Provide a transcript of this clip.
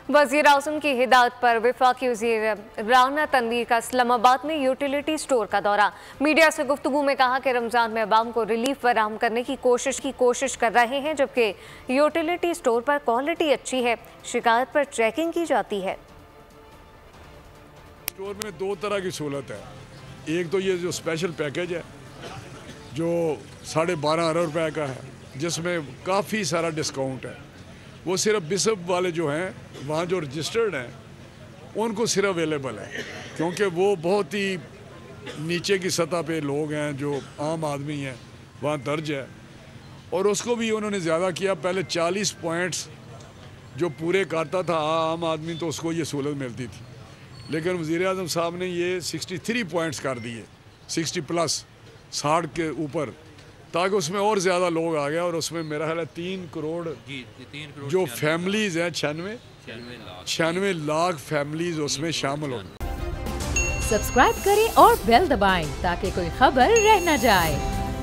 वज़ीर आज़म की हिदायत पर वफाकी वज़ीर राना तनवीर का इस्लामाबाद में यूटिलिटी स्टोर का दौरा। मीडिया से गुफ्तगू में कहा कि रमज़ान में अवाम को रिलीफ फराहम करने की कोशिश कर रहे हैं, जबकि यूटिलिटी स्टोर पर क्वालिटी अच्छी है, शिकायत पर चेकिंग की जाती है। स्टोर में दो तरह की सहूलत है। एक तो ये जो स्पेशल पैकेज है जो 12.5 अरब रुपए का है, जिसमें काफ़ी सारा डिस्काउंट है। वो सिर्फ बिशप वाले जो हैं वहाँ जो रजिस्टर्ड हैं उनको सिर्फ अवेलेबल है, क्योंकि वो बहुत ही नीचे की सतह पे लोग हैं जो आम आदमी हैं, वहाँ दर्ज है। और उसको भी उन्होंने ज़्यादा किया। पहले 40 पॉइंट्स जो पूरे करता था आम आदमी तो उसको ये सहूलत मिलती थी, लेकिन वज़ीर आज़म साहब ने ये 63 पॉइंट्स कर दिए, 60+ 60 के ऊपर, ताकि उसमें और ज़्यादा लोग आ गए। और उसमें मेरा ख्याल है 3 करोड़ जो फैमिलीज़ हैं, 96 लाख फैमिलीज़ उसमें शामिल हो। सब्सक्राइब करें और बेल दबाएं ताकि कोई खबर रह न जाए।